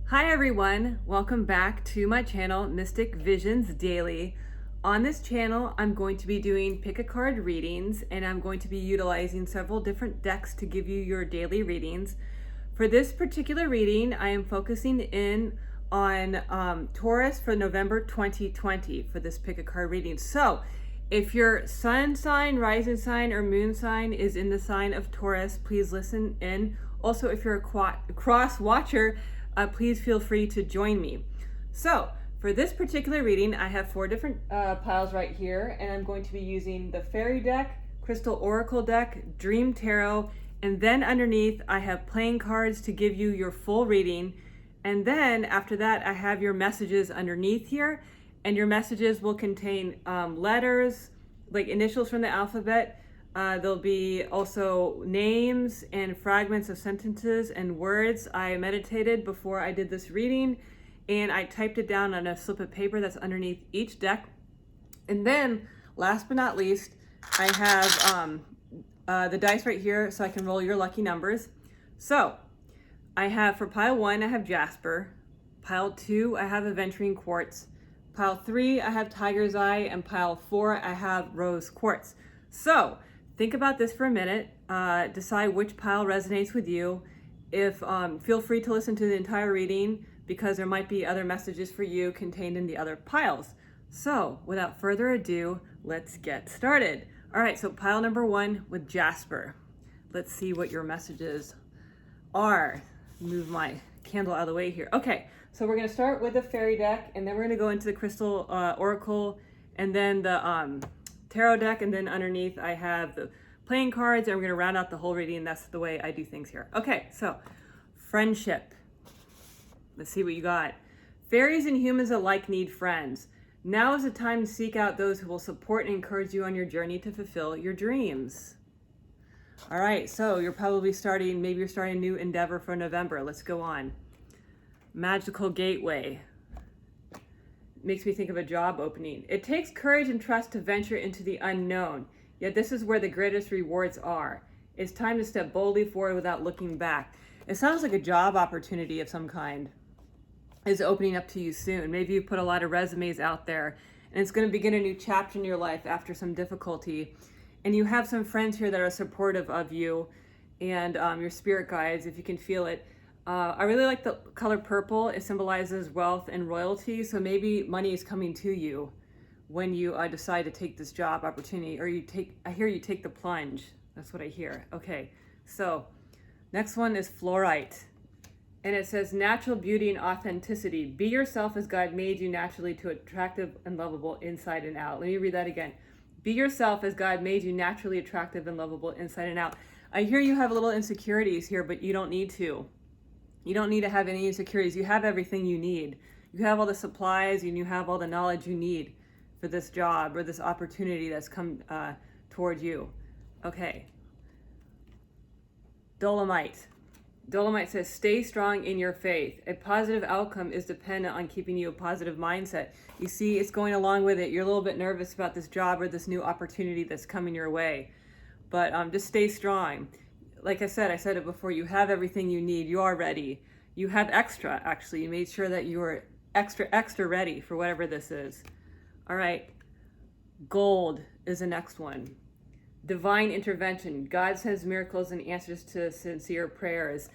Hi everyone, welcome back to my channel, Mystic Visions Daily. On this channel, I'm going to be doing pick a card readings, and I'm going to be utilizing several different decks to give you your daily readings. For this particular reading, I am focusing in on Taurus for November 2020 for this pick a card reading. So if your sun sign, rising sign, or moon sign is in the sign of Taurus, please listen in. Also, if you're a cross watcher, please feel free to join me. So for this particular reading, I have four different piles right here, and I'm going to be using the Fairy deck, Crystal Oracle deck, Dream Tarot, and then underneath I have playing cards to give you your full reading. And then after that, I have your messages underneath here, and your messages will contain letters, like initials from the alphabet. There'll be also names and fragments of sentences and words. I meditated before I did this reading, and I typed it down on a slip of paper that's underneath each deck. And then, last but not least, I have the dice right here so I can roll your lucky numbers. So, I have for pile 1, I have Jasper. Pile 2, I have Aventurine Quartz. Pile 3, I have Tiger's Eye. And pile 4, I have Rose Quartz. So, think about this for a minute. Decide which pile resonates with you. Feel free to listen to the entire reading because there might be other messages for you contained in the other piles. So without further ado, let's get started. All right, so pile number 1 with Jasper. Let's see what your messages are. Move my candle out of the way here. Okay, so we're gonna start with the Fairy deck, and then we're gonna go into the Crystal Oracle, and then the Tarot deck, and then underneath I have the playing cards, and we're going to round out the whole reading. That's the way I do things here. Okay, so friendship. Let's see what you got. Fairies and humans alike need friends. Now is the time to seek out those who will support and encourage you on your journey to fulfill your dreams. All right, so you're probably maybe you're starting a new endeavor for November. Let's go on. Magical gateway. Makes me think of a job opening. It takes courage and trust to venture into the unknown, yet this is where the greatest rewards are. It's time to step boldly forward without looking back. It sounds like a job opportunity of some kind is opening up to you soon. Maybe you put a lot of resumes out there, and it's going to begin a new chapter in your life after some difficulty. And you have some friends here that are supportive of you, and your spirit guides, if you can feel it. I really like the color purple. It symbolizes wealth and royalty. So maybe money is coming to you when you decide to take this job opportunity, or I hear you take the plunge. That's what I hear. Okay, so next one is fluorite. And it says natural beauty and authenticity. Be yourself as God made you naturally to attractive and lovable inside and out. Let me read that again. Be yourself as God made you naturally attractive and lovable inside and out. I hear you have a little insecurities here, but you don't need to. You don't need to have any insecurities. You have everything you need. You have all the supplies, and you have all the knowledge you need for this job or this opportunity that's come toward you. Okay. Dolomite. Dolomite says, stay strong in your faith. A positive outcome is dependent on keeping you a positive mindset. You see, it's going along with it. You're a little bit nervous about this job or this new opportunity that's coming your way. But just stay strong. Like I said it before, you have everything you need. You are ready. You have extra, actually. You made sure that you were extra ready for whatever this is. All right. Gold is the next one. Divine intervention. God sends miracles and answers to sincere prayers.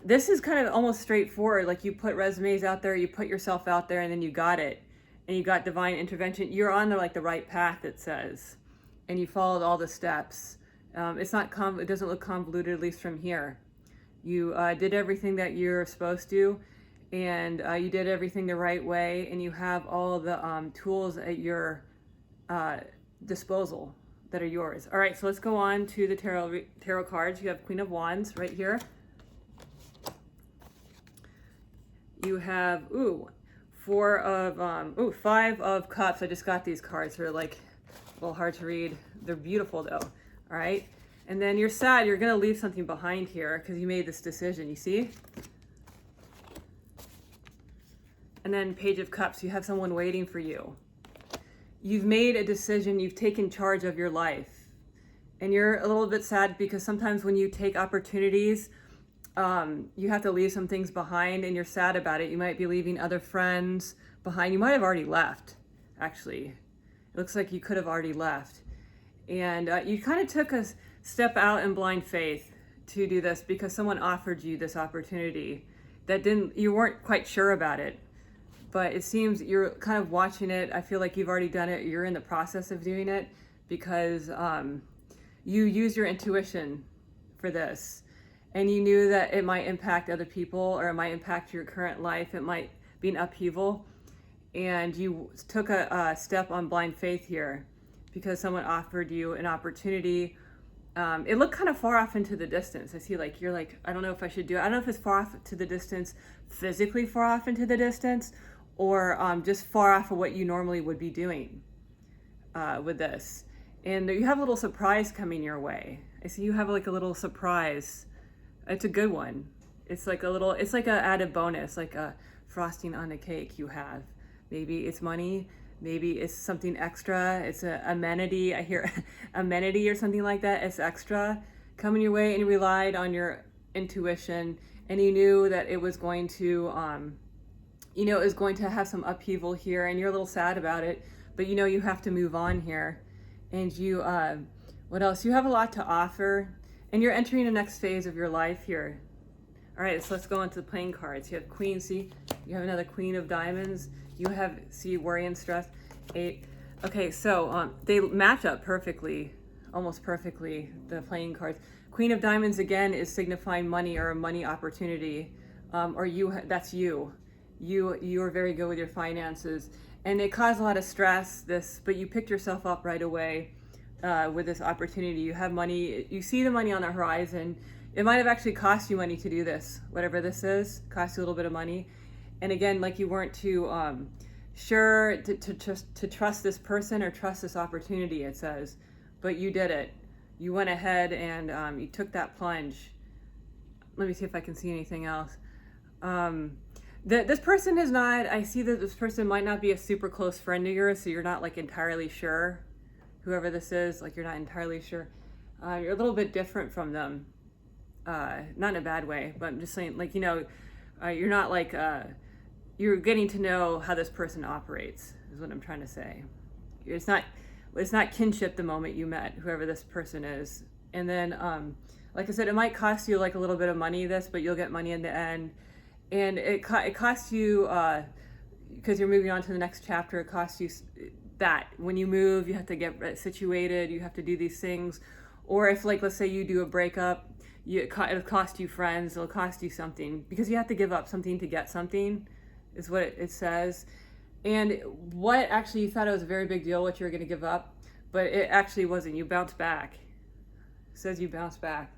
This is kind of almost straightforward. Like you put resumes out there, you put yourself out there, and then you got it. And you got divine intervention. You're on the right path, it says. And you followed all the steps. It doesn't look convoluted, at least from here. You did everything that you're supposed to, and you did everything the right way, and you have all the tools at your disposal that are yours. All right, so let's go on to the tarot cards. You have Queen of Wands right here. You have, 5 of Cups. I just got these cards. They're like a little hard to read. They're beautiful though. All right. And then you're sad. You're going to leave something behind here because you made this decision. You see? And then Page of Cups. You have someone waiting for you. You've made a decision. You've taken charge of your life. And you're a little bit sad because sometimes when you take opportunities, you have to leave some things behind and you're sad about it. You might be leaving other friends behind. You might have already left, actually. It looks like you could have already left. And you kind of took a step out in blind faith to do this because someone offered you this opportunity that you weren't quite sure about it. But it seems you're kind of watching it. I feel like you've already done it. You're in the process of doing it because you use your intuition for this. And you knew that it might impact other people or it might impact your current life. It might be an upheaval. And you took a step on blind faith here because someone offered you an opportunity. It looked kind of far off into the distance. I see you're like, I don't know if I should do it. I don't know if it's far off to the distance, physically far off into the distance, or just far off of what you normally would be doing with this. And you have a little surprise coming your way. I see you have like a little surprise. It's a good one. It's like an added bonus, like a frosting on a cake you have. Maybe it's money. Maybe it's something extra. It's an amenity. I hear amenity or something like that. It's extra coming your way, and you relied on your intuition, and you knew that it was going to, it was going to have some upheaval here, and you're a little sad about it, but you have to move on here. And you, what else? You have a lot to offer, and you're entering the next phase of your life here. All right, so let's go into the playing cards. You have Queen, see? You have another Queen of Diamonds. You have, see, worry and stress, 8. Okay, so they match up perfectly, almost perfectly, the playing cards. Queen of Diamonds, again, is signifying money or a money opportunity, or that's you. You are very good with your finances. And it caused a lot of stress, but you picked yourself up right away with this opportunity. You have money, you see the money on the horizon. It might have actually cost you money to do this, whatever this is, cost you a little bit of money. And again, like you weren't too sure to trust this person or trust this opportunity, it says, but you did it. You went ahead and you took that plunge. Let me see if I can see anything else. This person is not, I see that this person might not be a super close friend of yours, so you're not like entirely sure. Whoever this is, like you're not entirely sure. You're a little bit different from them. Not in a bad way, but I'm just saying, like, you're not like, you're getting to know how this person operates, is what I'm trying to say. It's not kinship the moment you met whoever this person is. And then, like I said, it might cost you like a little bit of money, but you'll get money in the end. And it costs you, because you're moving on to the next chapter, it costs you that. When you move, you have to get situated, you have to do these things. Or if, like, let's say you do a breakup, it'll cost you friends, it'll cost you something, because you have to give up something to get something, is what it says. And what actually, you thought it was a very big deal what you were going to give up, but it actually wasn't. You bounced back. It says you bounced back.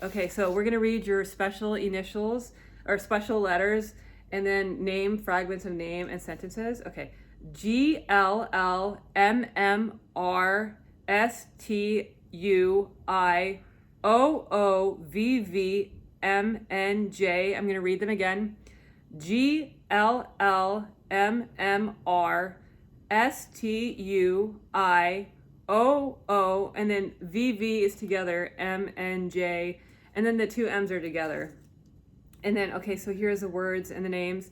Okay, so we're going to read your special initials, or special letters, and then name, fragments of name, and sentences. Okay, GLLMMRSTUIOOVVMNJ. I'm going to read them again. GLLMMRSTUIOO, and then VV is together, MNJ, and then the two M's are together. And then, okay, so here's the words and the names.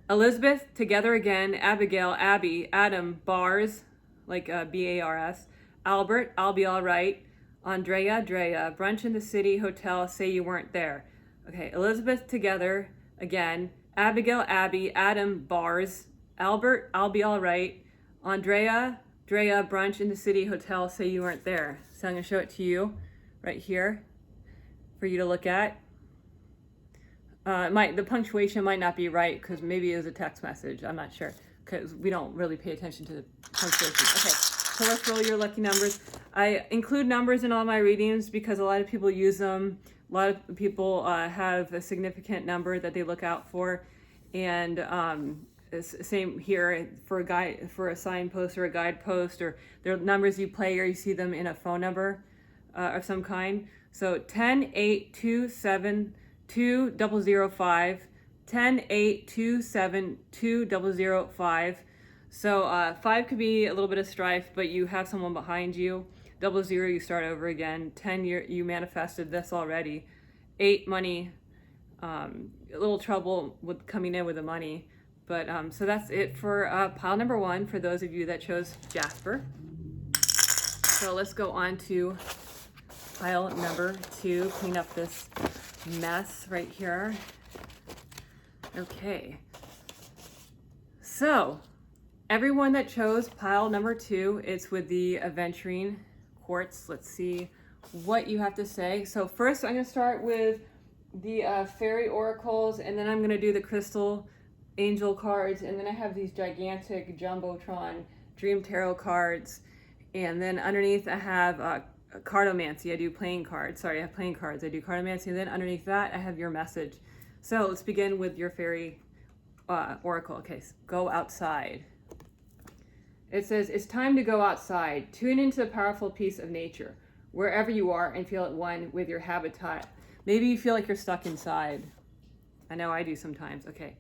Elizabeth, together again. Abigail, Abby. Adam, Bars, like B-A-R-S. Albert, I'll be all right. Andrea, Drea. Brunch in the City Hotel, say you weren't there. Okay, Elizabeth, together again. Abigail, Abby. Adam, Bars. Albert, I'll be all right. Andrea, Drea. Brunch in the City Hotel, say you weren't there. So I'm going to show it to you right here for you to look at. The punctuation might not be right because maybe it was a text message. I'm not sure because we don't really pay attention to the punctuation. Okay, so let's roll your lucky numbers. I include numbers in all my readings because a lot of people use them. A lot of people have a significant number that they look out for, and same here for a signpost or a guidepost, or there are numbers you play or you see them in a phone number of some kind. So 10, 8, 2, 7. 2005, 10, 8, 2, 7, 2005. So 5 could be a little bit of strife, but you have someone behind you. 00, you start over again. 10, you manifested this already. 8, money. A little trouble with coming in with the money. But so that's it for pile number 1 for those of you that chose Jasper. So let's go on to pile number 2, clean up this mess right here. Okay. So everyone that chose pile number 2, it's with the aventurine quartz. Let's see what you have to say. So first I'm going to start with the fairy oracles, and then I'm going to do the crystal angel cards, and then I have these gigantic jumbotron dream tarot cards, and then underneath I have cardomancy. I do playing cards. Sorry, I have playing cards. I do cardomancy, and then underneath that I have your message. So let's begin with your fairy oracle. Okay, so go outside. It says, it's time to go outside. Tune into the powerful peace of nature, wherever you are, and feel at one with your habitat. Maybe you feel like you're stuck inside. I know I do sometimes. Okay.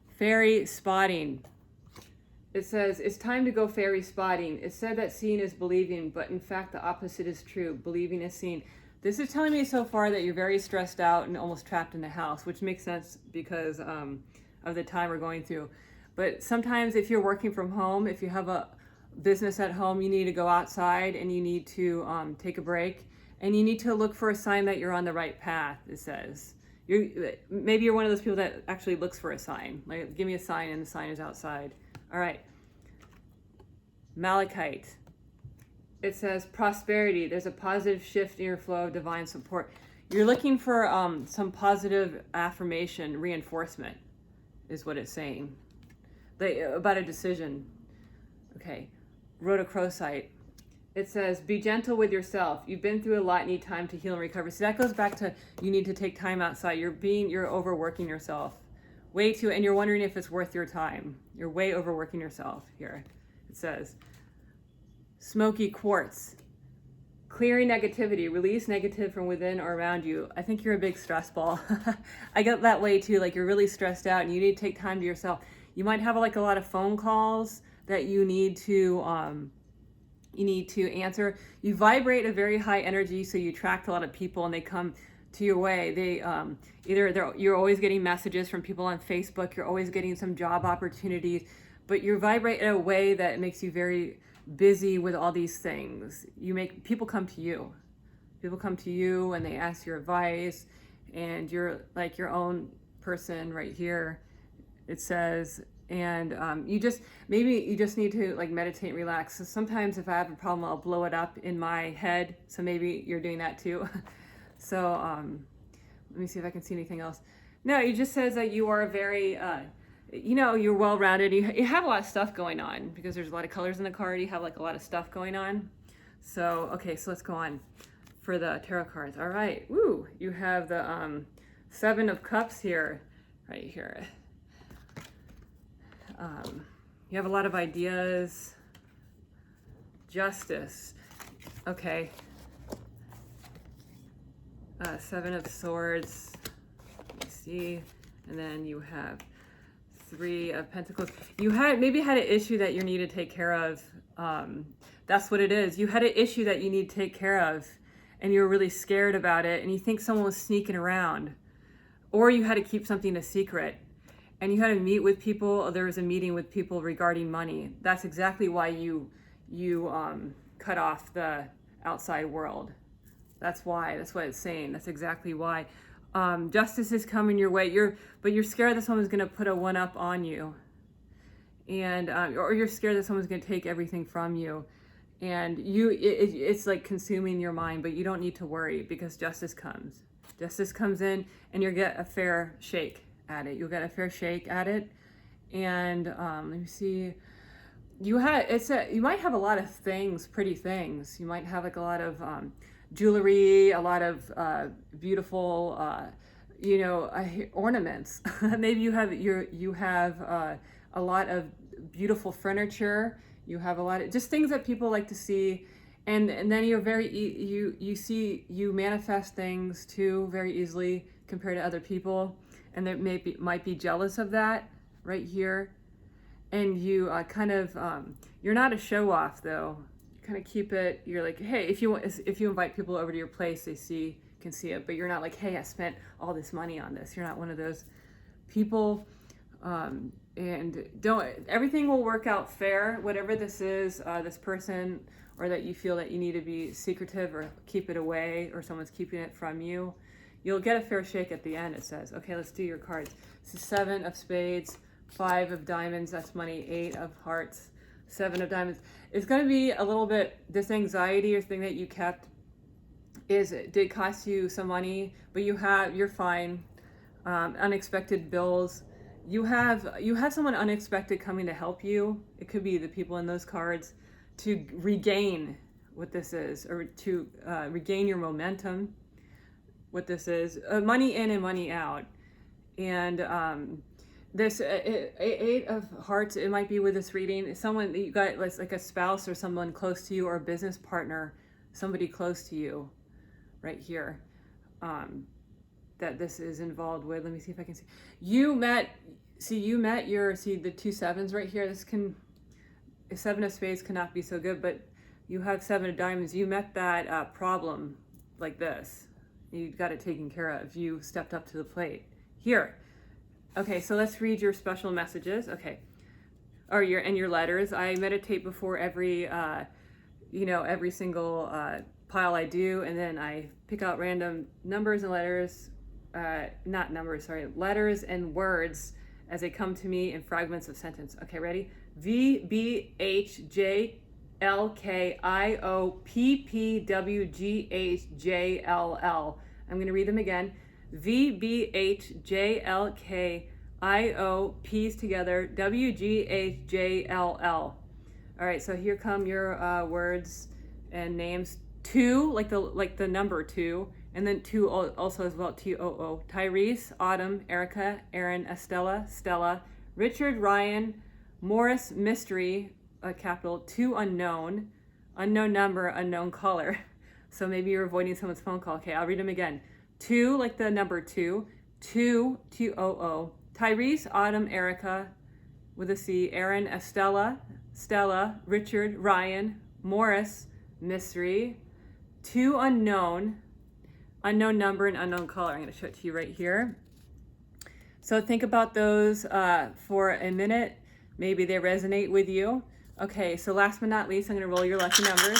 Fairy spotting. It says, it's time to go fairy spotting. It's said that seeing is believing, but in fact the opposite is true. Believing is seeing. This is telling me so far that you're very stressed out and almost trapped in the house, which makes sense because of the time we're going through. But sometimes if you're working from home, if you have a business at home, you need to go outside and you need to take a break, and you need to look for a sign that you're on the right path, it says. Maybe you're one of those people that actually looks for a sign. Like, give me a sign, and the sign is outside. All right. Malachite. It says prosperity. There's a positive shift in your flow of divine support. You're looking for some positive affirmation, reinforcement, is what it's saying. About a decision. Okay. Rhodochrosite. It says, be gentle with yourself. You've been through a lot, need time to heal and recover. So that goes back to, you need to take time outside. You're overworking yourself. And you're wondering if it's worth your time. You're way overworking yourself here. It says, smoky quartz. Clearing negativity. Release negative from within or around you. I think you're a big stress ball. I get that way too. Like, you're really stressed out and you need to take time to yourself. You might have like a lot of phone calls that you need to answer. You vibrate a very high energy, so you attract a lot of people and they come to your way. You're always getting messages from people on Facebook, you're always getting some job opportunities, but you vibrate in a way that makes you very busy with all these things. People come to you. People come to you and they ask your advice, and you're like your own person right here, it says. And you just need to like meditate and relax. So sometimes if I have a problem, I'll blow it up in my head. So maybe you're doing that too. So let me see if I can see anything else. No, it just says that you are very, you're well-rounded. You have a lot of stuff going on because there's a lot of colors in the card. You have like a lot of stuff going on. So, okay, so let's go on for the tarot cards. All right, woo, you have the 7 of Cups here, right here. You have a lot of ideas. Justice. Okay. 7 of Swords. Let me see. And then you have 3 of Pentacles. You maybe had an issue that you need to take care of. That's what it is. You had an issue that you need to take care of, and you were really scared about it, and you think someone was sneaking around. Or you had to keep something a secret. And you had to meet with people, or there was a meeting with people regarding money. That's exactly why you cut off the outside world. That's why. That's what it's saying. That's exactly why. Justice is coming your way. But you're scared that someone's going to put a one-up on you, and or you're scared that someone's going to take everything from you, and it's like consuming your mind. But you don't need to worry, because justice comes. Justice comes in, and you'll get a fair shake at it. You'll get a fair shake at it. And let me see. You might have a lot of things, pretty things. You might have like a lot of jewelry, a lot of beautiful, ornaments. Maybe you have a lot of beautiful furniture. You have a lot of just things that people like to see. And then you're you manifest things too very easily compared to other people. And they might be jealous of that right here. And you you're not a show off though. You kind of keep it. You're like, hey, if you invite people over to your place, they see can see it, but you're not like, hey, I spent all this money on this. You're not one of those people. And everything will work out fair, whatever this is, this person, or that you feel that you need to be secretive or keep it away, or someone's keeping it from you. You'll get a fair shake at the end, it says. Okay, let's do your cards. This is 7 of spades, 5 of diamonds, that's money, 8 of hearts, 7 of diamonds. It's going to be a little bit, this anxiety or thing that you kept did cost you some money, but you're fine. Unexpected bills. You have someone unexpected coming to help you. It could be the people in those cards to regain what this is, or to regain your momentum. What this is, money in and money out. And this 8 of hearts, it might be with this reading, someone that you got, like a spouse or someone close to you, or a business partner, somebody close to you right here, that this is involved with. Let me see if I can see. You met the 2 sevens right here. This can, 7 of spades cannot be so good, but you have 7 of diamonds. You met that problem like this. You got it taken care of. You stepped up to the plate. Here. Okay, so let's read your special messages. Okay. Or your letters. I meditate before every single pile I do, and then I pick out random numbers and letters, letters and words as they come to me in fragments of sentence. Okay, ready? V, B, H, J, L, K, I, O, P, P, W, G, H, J, L, L. I'm going to read them again. V, B, H, J, L, K, I, O, P's together, W, G, H, J, L, L. All right, so here come your words and names. 2, like the number 2, and then 2 also as well, T-O-O. Tyrese, Autumn, Erica, Aaron, Estella, Stella, Richard, Ryan, Morris, Mystery, capital, 2 unknown, unknown number, unknown caller. So maybe you're avoiding someone's phone call. Okay, I'll read them again. 2, like the number 2, T-O-O. Tyrese, Autumn, Erica, with a C, Aaron, Estella, Stella, Richard, Ryan, Morris, Mystery, 2 unknown, unknown number, and unknown caller. I'm going to show it to you right here. So think about those for a minute. Maybe they resonate with you. Okay, so last but not least, I'm going to roll your lucky numbers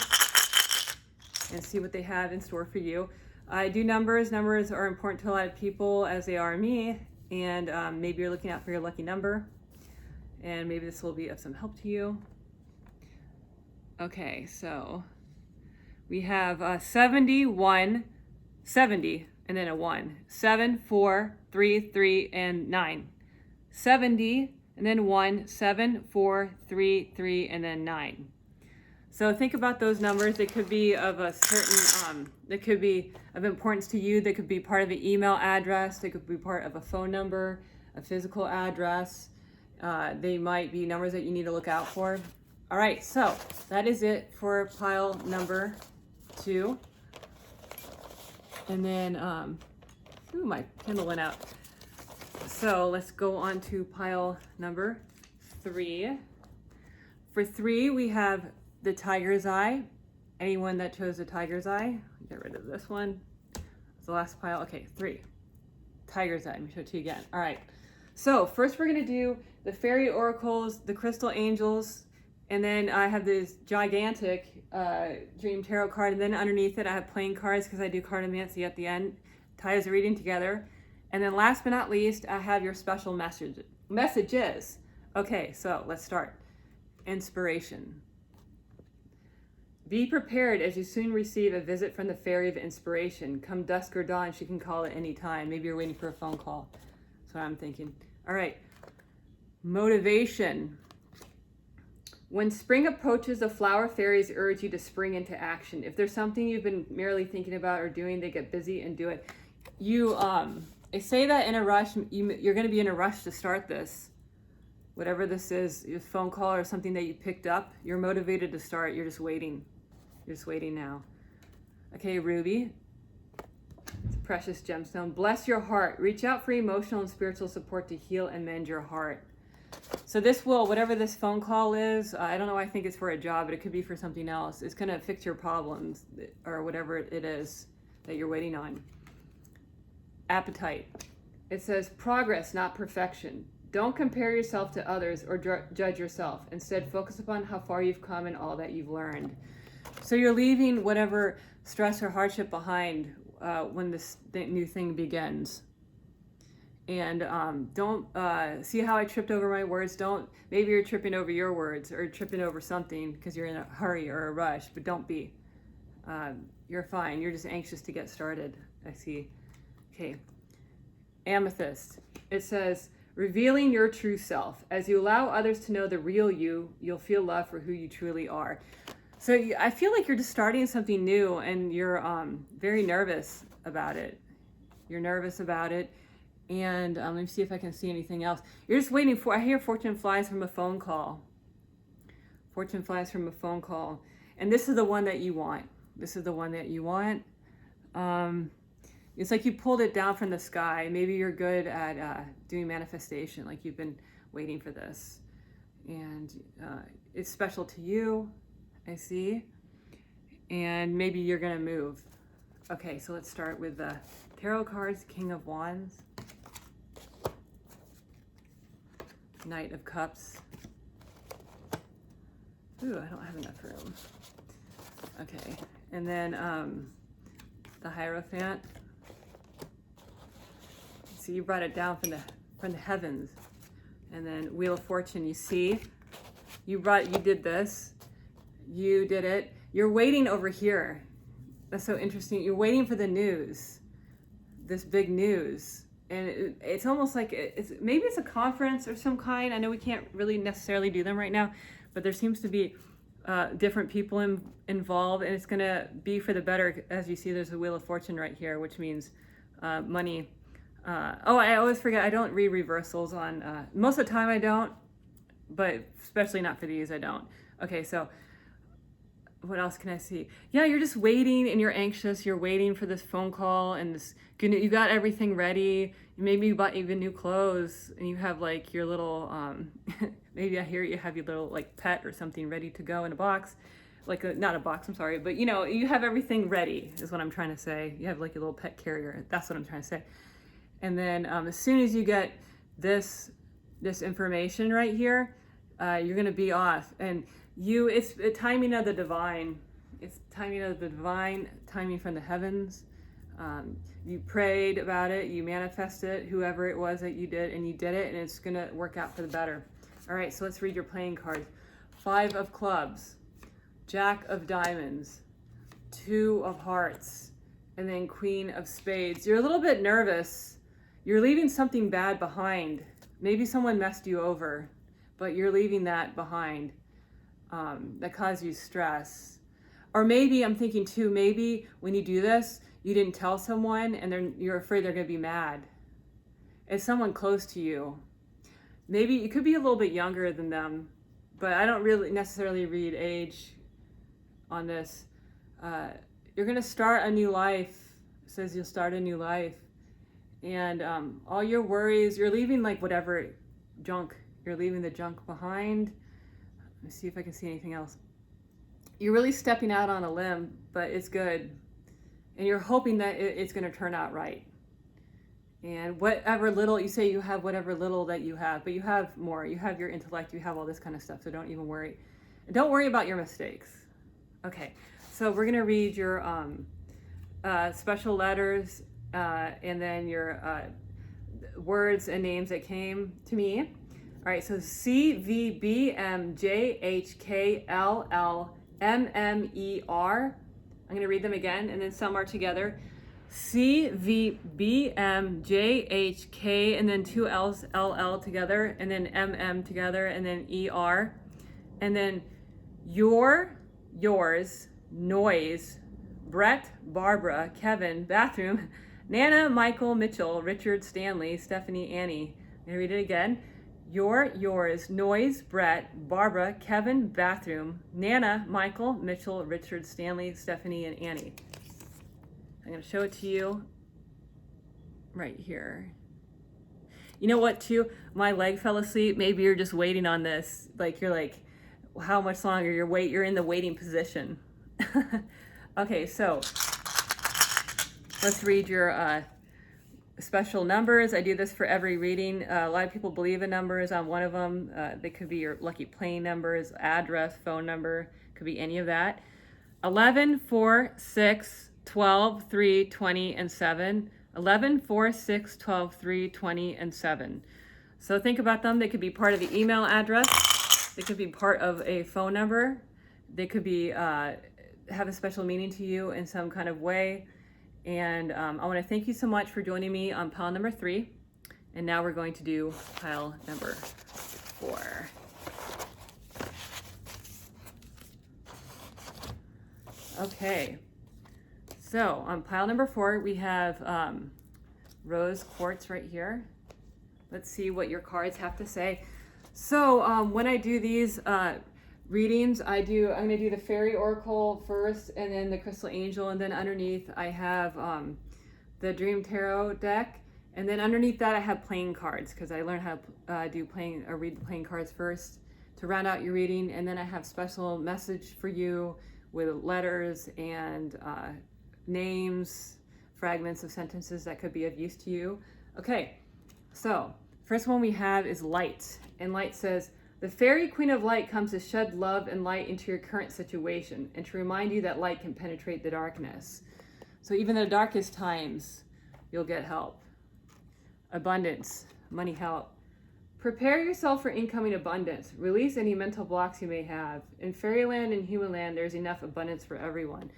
and see what they have in store for you. I do numbers. Numbers are important to a lot of people, as they are me, and maybe you're looking out for your lucky number, and maybe this will be of some help to you. Okay, so we have 71, 70, and then a 1. 7, 4, 3, 3, and 9. 70, and then 1, 7, 4, 3, 3, and then 9. So think about those numbers. They could be of a certain, they could be of importance to you. They could be part of an email address. They could be part of a phone number, a physical address. They might be numbers that you need to look out for. All right, so that is it for pile number 2. And then, my Kindle went out. So let's go on to pile number 3. For 3, we have the tiger's eye. Anyone that chose the tiger's eye, get rid of this one. It's the last pile. Okay, 3. Tiger's eye. Let me show it to you again. All right. So first we're going to do the fairy oracles, the crystal angels, and then I have this gigantic dream tarot card, and then underneath it I have playing cards because I do cartomancy at the end. Ties the reading together. And then last but not least, I have your special messages. Okay, so let's start. Inspiration. Be prepared as you soon receive a visit from the fairy of inspiration. Come dusk or dawn, she can call at any time. Maybe you're waiting for a phone call. That's what I'm thinking. All right. Motivation. When spring approaches, the flower fairies urge you to spring into action. If there's something you've been merely thinking about or doing, they get busy and do it. I say that in a rush. You're going to be in a rush to start this. Whatever this is, a phone call or something that you picked up, you're motivated to start. You're just waiting. You're just waiting now. Okay, Ruby. It's a precious gemstone. Bless your heart. Reach out for emotional and spiritual support to heal and mend your heart. So this will, whatever this phone call is, I don't know, I think it's for a job, but it could be for something else. It's going to fix your problems or whatever it is. that you're waiting on. Appetite. It says progress, not perfection. Don't compare yourself to others or judge yourself. Instead, focus upon how far you've come and all that you've learned. So you're leaving whatever stress or hardship behind when this new thing begins. And don't see how I tripped over my words. Maybe you're tripping over your words or tripping over something because you're in a hurry or a rush, but don't be. You're fine. You're just anxious to get started. I see. Okay. Amethyst. It says, revealing your true self. As you allow others to know the real you, you'll feel love for who you truly are. So I feel like you're just starting something new and you're very nervous about it. You're nervous about it. And let me see if I can see anything else. You're just waiting for, I hear fortune flies from a phone call. Fortune flies from a phone call. And this is the one that you want. This is the one that you want. It's like you pulled it down from the sky. Maybe you're good at doing manifestation, like you've been waiting for this. And it's special to you, I see. And maybe you're gonna move. Okay, so let's start with the tarot cards. King of Wands. Knight of Cups. Ooh, I don't have enough room. Okay, and then the Hierophant. So you brought it down from the heavens. And then Wheel of Fortune, you see, you did this, you did it. You're waiting over here. That's so interesting. You're waiting for the news, this big news. And it's almost like maybe it's a conference or some kind. I know we can't really necessarily do them right now, but there seems to be different people involved, and it's gonna be for the better. As you see, there's a Wheel of Fortune right here, which means money. I always forget, I don't read reversals on, most of the time I don't, but especially not for these, I don't. Okay, so what else can I see? Yeah, you're just waiting and you're anxious. You're waiting for this phone call and this, you got everything ready. Maybe you bought even new clothes and you have like your little, maybe I hear you have your little like pet or something ready to go in a box. Not a box, I'm sorry, but you have everything ready is what I'm trying to say. You have like a little pet carrier. That's what I'm trying to say. And then as soon as you get this information right here, you're gonna be off. And it's the timing of the divine. It's timing of the divine, timing from the heavens. You prayed about it, you manifested whoever it was that you did, and you did it, and it's gonna work out for the better. All right, so let's read your playing cards. 5 of Clubs, Jack of Diamonds, 2 of Hearts, and then Queen of Spades. You're a little bit nervous. You're leaving something bad behind. Maybe someone messed you over, but you're leaving that behind. That caused you stress. Or maybe, I'm thinking too, maybe when you do this, you didn't tell someone and you're afraid they're gonna be mad. It's someone close to you. Maybe you could be a little bit younger than them, but I don't really necessarily read age on this. You're gonna start a new life. It says you'll start a new life. And all your worries, you're leaving like whatever junk, you're leaving the junk behind. Let me see if I can see anything else. You're really stepping out on a limb, but it's good. And you're hoping that it's gonna turn out right. And whatever little, you say you have whatever little that you have, but you have more. You have your intellect, you have all this kind of stuff, so don't even worry. And don't worry about your mistakes. Okay, so we're gonna read your special letters and then your words and names that came to me. All right, so CVBMJHKLLMMER. I'm gonna read them again, and then some are together. CVBMJHK, and then 2 L's, LL together, and then MM together, and then ER. And then yours, noise, Brett, Barbara, Kevin, bathroom, Nana, Michael, Mitchell, Richard, Stanley, Stephanie, Annie. I'm gonna read it again. Yours, noise, Brett, Barbara, Kevin, bathroom, Nana, Michael, Mitchell, Richard, Stanley, Stephanie, and Annie. I'm gonna show it to you right here. You know what too? My leg fell asleep. Maybe you're just waiting on this. Like you're like, how much longer? You're in the waiting position. Okay, so Let's read your special numbers. I do this for every reading. A lot of people believe in numbers on one of them. They could be your lucky plane numbers, address, phone number, could be any of that. 11, 4, 6, 12, 3, 20, and 7. 11, 4, 6, 12, 3, 20, and 7. So think about them. They could be part of the email address. They could be part of a phone number. They could be have a special meaning to you in some kind of way. And I want to thank you so much for joining me on pile number 3. And now we're going to do pile number 4. Okay, so on pile number 4, we have rose quartz right here. Let's see what your cards have to say. So when I do these readings, I'm going to do the fairy oracle first, and then the crystal angel, and then underneath I have the dream tarot deck, and then underneath that I have playing cards, because I learned how to read the playing cards first to round out your reading, and then I have special message for you with letters and names, fragments of sentences that could be of use to you. Okay, so first one we have is light, and light says, the fairy queen of light comes to shed love and light into your current situation and to remind you that light can penetrate the darkness. So even in the darkest times, you'll get help. Abundance, money help. Prepare yourself for incoming abundance. Release any mental blocks you may have. In fairyland and human land, there's enough abundance for everyone.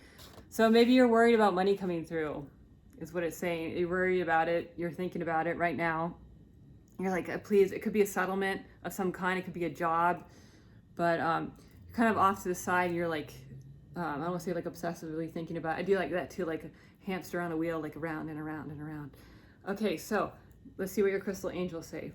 So maybe you're worried about money coming through, is what it's saying. You're worried about it. You're thinking about it right now. You're like, please, it could be a settlement of some kind. It could be a job. But you're kind of off to the side. And you're like, I don't want to say like obsessively thinking about it. I do like that too, like a hamster on a wheel, like around and around and around. Okay, so let's see what your crystal angels say.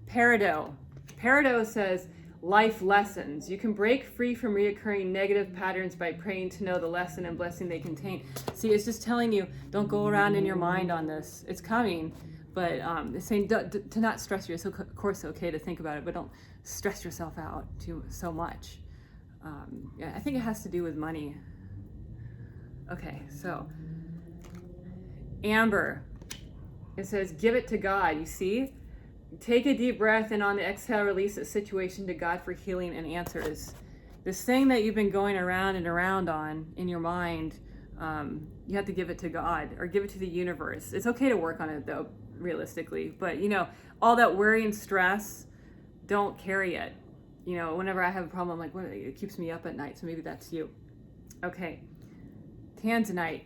Peridot. Peridot says, life lessons. You can break free from reoccurring negative patterns by praying to know the lesson and blessing they contain. See, it's just telling you, don't go around in your mind on this. It's coming, but it's saying to not stress yourself. Of course, it's okay to think about it, but don't stress yourself out so much. Yeah, I think it has to do with money. Okay, so Amber. It says, give it to God. You see? Take a deep breath, and on the exhale, release the situation to God for healing and answers. This thing that you've been going around and around on in your mind, you have to give it to God or give it to the universe. It's okay to work on it, though, realistically. But, all that worry and stress, don't carry it. Whenever I have a problem, I'm like, well, it keeps me up at night, so maybe that's you. Okay. Tanzanite.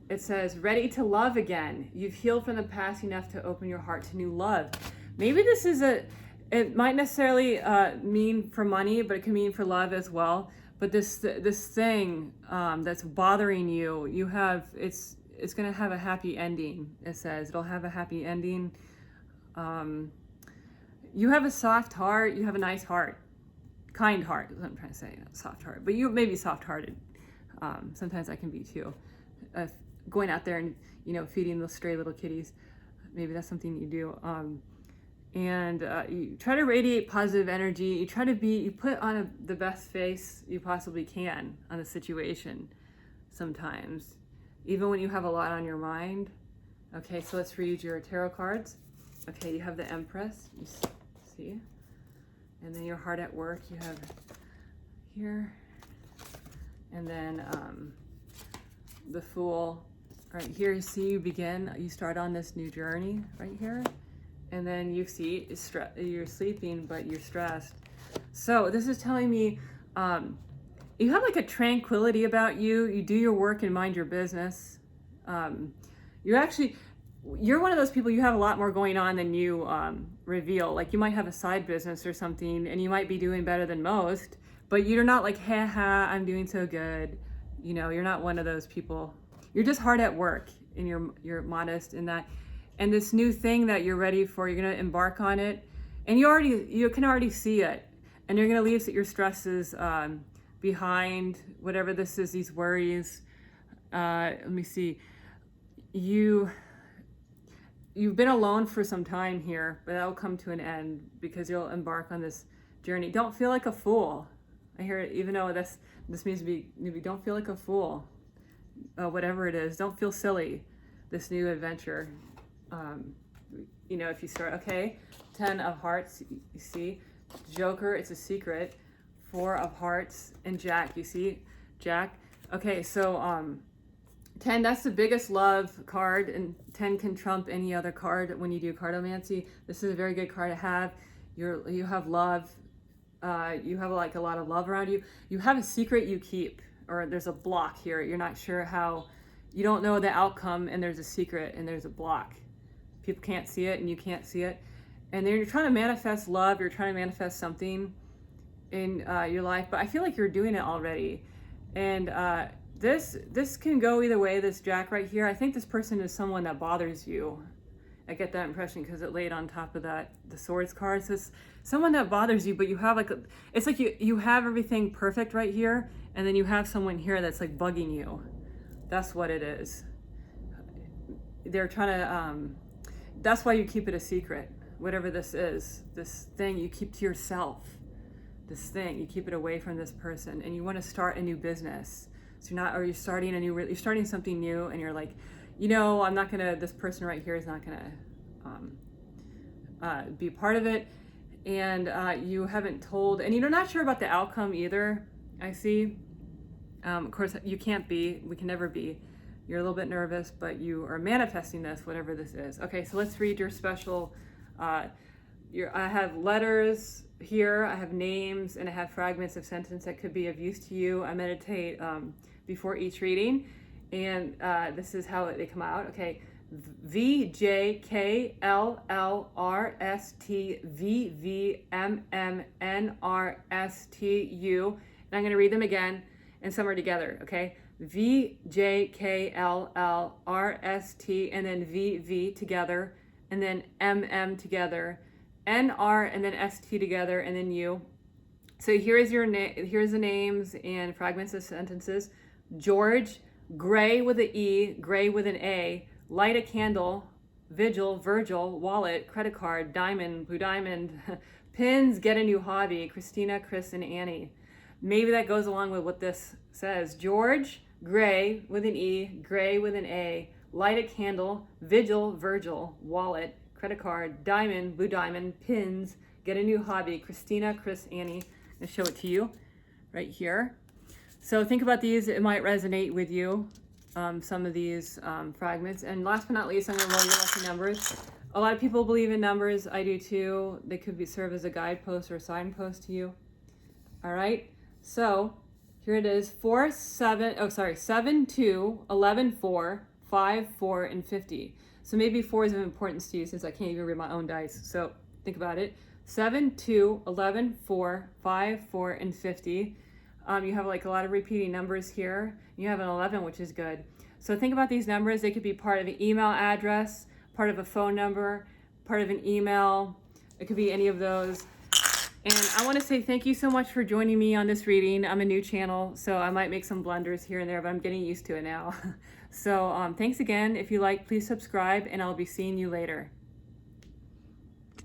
It says, ready to love again. You've healed from the past enough to open your heart to new love. Maybe this is it might necessarily mean for money, but it can mean for love as well. But this thing that's bothering you, it's going to have a happy ending. It says it'll have a happy ending. You have a soft heart. You have a nice heart, kind heart is what I'm trying to say. Not soft heart, but you may be soft-hearted. Sometimes I can be too. Going out there and feeding those stray little kitties, maybe that's something you do. And you try to radiate positive energy. You put on the best face you possibly can on the situation sometimes, even when you have a lot on your mind. Okay, so let's read your tarot cards. Okay, you have the Empress, you see, and then your heart at work you have here, and then the Fool right here. You see, you start on this new journey right here. And then you see you're sleeping, but you're stressed. So this is telling me you have like a tranquility about you. You do your work and mind your business. You're one of those people, you have a lot more going on than you reveal. Like you might have a side business or something, and you might be doing better than most, but you're not like, ha ha, I'm doing so good. You're not one of those people. You're just hard at work, and you're modest in that. And this new thing that you're ready for, you're going to embark on it, and you can already see it, and you're going to leave your stresses behind, whatever this is, these worries. Let me see. You've been alone for some time here, but that will come to an end because you'll embark on this journey. Don't feel like a fool. I hear it, even though this means to be newbie. Don't feel like a fool. whatever it is. Don't feel silly, this new adventure. You know, if you start, okay, 10 of hearts, you see, Joker, it's a secret, 4 of hearts, and Jack, you see, Jack. Okay, so 10, that's the biggest love card, and 10 can trump any other card when you do cardomancy. This is a very good card to have. You have love. You have like a lot of love around you. You have a secret you keep, or there's a block here. You're not sure how, you don't know the outcome, and there's a secret and there's a block. People can't see it and you can't see it. And then you're trying to manifest love. You're trying to manifest something in your life, but I feel like you're doing it already. And this can go either way, this Jack right here. I think this person is someone that bothers you. I get that impression because it laid on top of that, the swords card. So it's someone that bothers you, but you have like, it's like you have everything perfect right here, and then you have someone here that's like bugging you. That's what it is. They're trying to, that's why you keep it a secret. Whatever this is, this thing you keep to yourself. This thing, you keep it away from this person, and you want to start a new business. So you're not, or you're starting something new, and you're like, you know, I'm not gonna, this person right here is not gonna be part of it. And you haven't told, and you're not sure about the outcome either, I see. Of course, you can't be, we can never be. You're a little bit nervous, but you are manifesting this, whatever this is. Okay, so let's read your special, I have letters here, I have names, and I have fragments of sentence that could be of use to you. I meditate before each reading, and this is how they come out. Okay, VJKLLRSTVVMMNRSTU, and I'm going to read them again, and some are together. Okay, VJKLLRST, and then VV together, and then MM together, NR, and then ST together, and then U. So here's your here's the names and fragments of sentences. George, gray with an E, gray with an A, light a candle, vigil, Virgil, wallet, credit card, diamond, blue diamond, pins, get a new hobby, Christina, Chris, and Annie. Maybe that goes along with what this says. George, gray with an E, gray with an A, light a candle, vigil, Virgil, wallet, credit card, diamond, blue diamond, pins, get a new hobby, Christina, Chris, Annie. I'm gonna show it to you right here. So think about these, it might resonate with you, some of these fragments. And last but not least, I'm gonna roll your lucky numbers. A lot of people believe in numbers, I do too. They could serve as a guidepost or a signpost to you. All right, so here it is, 7, 2, 11, 4, 5, 4, and 50. So maybe 4 is of importance to you since I can't even read my own dice. So think about it. 7, 2, 11, 4, 5, 4, and 50. You have like a lot of repeating numbers here. You have an 11, which is good. So think about these numbers. They could be part of an email address, part of a phone number, part of an email. It could be any of those. And I want to say thank you so much for joining me on this reading. I'm a new channel, so I might make some blunders here and there, but I'm getting used to it now. So thanks again. If you like, please subscribe, and I'll be seeing you later.